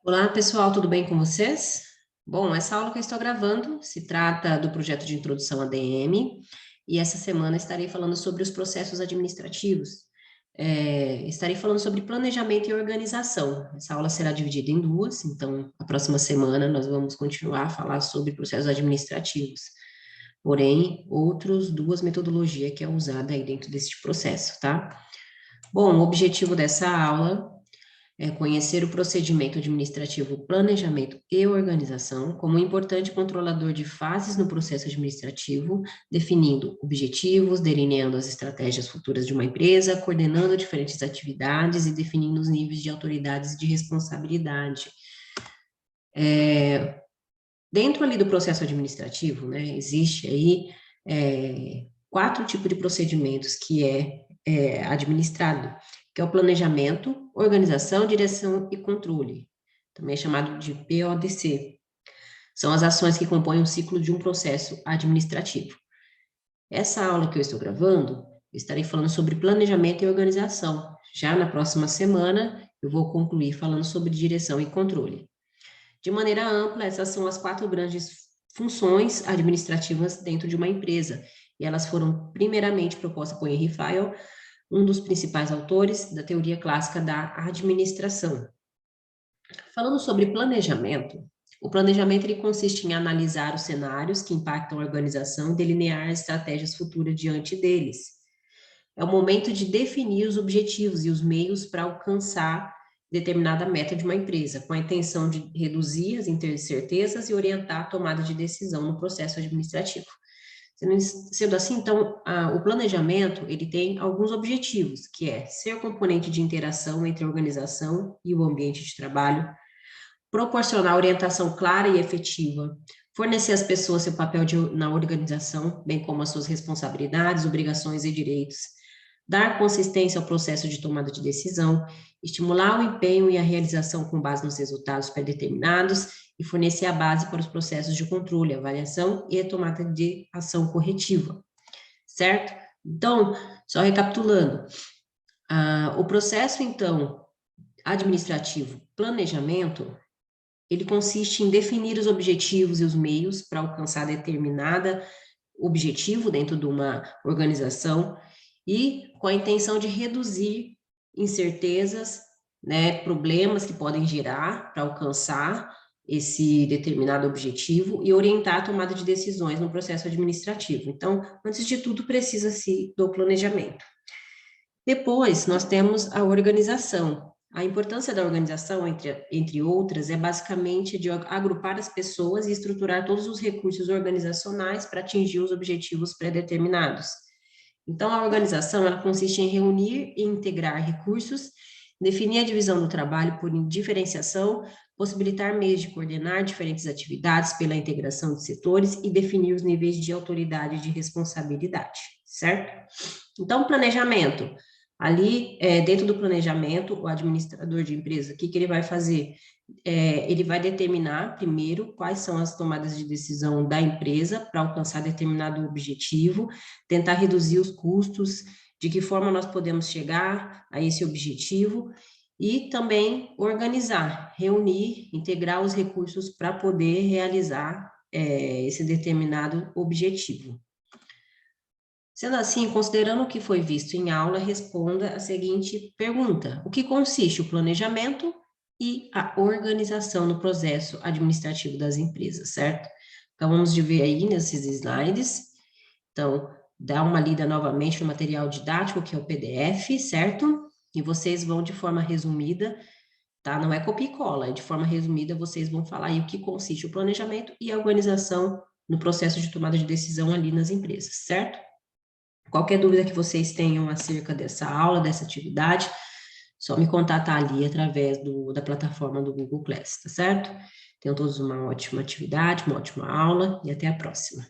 Olá, pessoal, tudo bem com vocês? Bom, essa aula que eu estou gravando se trata do projeto de introdução à DM, e essa semana estarei falando sobre os processos administrativos. Estarei falando sobre planejamento e organização. Essa aula será dividida em duas, então, a próxima semana nós vamos continuar a falar sobre processos administrativos. Porém, outras duas metodologias que é usada aí dentro deste processo, tá? Bom, o objetivo dessa aula é conhecer o procedimento administrativo, planejamento e organização como um importante controlador de fases no processo administrativo, definindo objetivos, delineando as estratégias futuras de uma empresa, coordenando diferentes atividades e definindo os níveis de autoridades e de responsabilidade. Dentro ali do processo administrativo, né, existe aí quatro tipos de procedimentos que é administrado, que é o planejamento, organização, direção e controle, também é chamado de PODC. São as ações que compõem o ciclo de um processo administrativo. Essa aula que eu estou gravando, eu estarei falando sobre planejamento e organização. Já na próxima semana, eu vou concluir falando sobre direção e controle. De maneira ampla, essas são as quatro grandes funções administrativas dentro de uma empresa, e elas foram primeiramente propostas por Henry Fayol, um dos principais autores da teoria clássica da administração. Falando sobre planejamento, o planejamento ele consiste em analisar os cenários que impactam a organização e delinear estratégias futuras diante deles. É o momento de definir os objetivos e os meios para alcançar determinada meta de uma empresa, com a intenção de reduzir as incertezas e orientar a tomada de decisão no processo administrativo. Sendo assim, então, o planejamento, ele tem alguns objetivos, que é ser componente de interação entre a organização e o ambiente de trabalho, proporcionar orientação clara e efetiva, fornecer às pessoas seu papel na organização, bem como as suas responsabilidades, obrigações e direitos, dar consistência ao processo de tomada de decisão, estimular o empenho e a realização com base nos resultados pré-determinados e fornecer a base para os processos de controle, avaliação e a tomada de ação corretiva, certo? Então, só recapitulando, o processo, então, administrativo, planejamento, ele consiste em definir os objetivos e os meios para alcançar determinada objetivo dentro de uma organização e com a intenção de reduzir incertezas, né, problemas que podem gerar para alcançar esse determinado objetivo e orientar a tomada de decisões no processo administrativo. Então, antes de tudo, precisa-se do planejamento. Depois, nós temos a organização. A importância da organização, entre outras, é basicamente de agrupar as pessoas e estruturar todos os recursos organizacionais para atingir os objetivos pré-determinados. Então, a organização, ela consiste em reunir e integrar recursos, definir a divisão do trabalho por diferenciação, possibilitar meios de coordenar diferentes atividades pela integração de setores e definir os níveis de autoridade e de responsabilidade, certo? Então, planejamento. Ali, dentro do planejamento, o administrador de empresa, o que ele vai fazer? Ele vai determinar, primeiro, quais são as tomadas de decisão da empresa para alcançar determinado objetivo, tentar reduzir os custos, de que forma nós podemos chegar a esse objetivo, e também organizar, reunir, integrar os recursos para poder realizar esse determinado objetivo. Sendo assim, considerando o que foi visto em aula, responda a seguinte pergunta: o que consiste o planejamento e a organização no processo administrativo das empresas, certo? Então, vamos ver aí nesses slides. Então, dá uma lida novamente no material didático, que é o PDF, certo? E vocês vão, de forma resumida, tá? Não é copia e cola, é de forma resumida, vocês vão falar aí o que consiste o planejamento e a organização no processo de tomada de decisão ali nas empresas, certo? Qualquer dúvida que vocês tenham acerca dessa aula, dessa atividade, só me contatar ali através da plataforma do Google Class, tá certo? Tenham todos uma ótima atividade, uma ótima aula e até a próxima.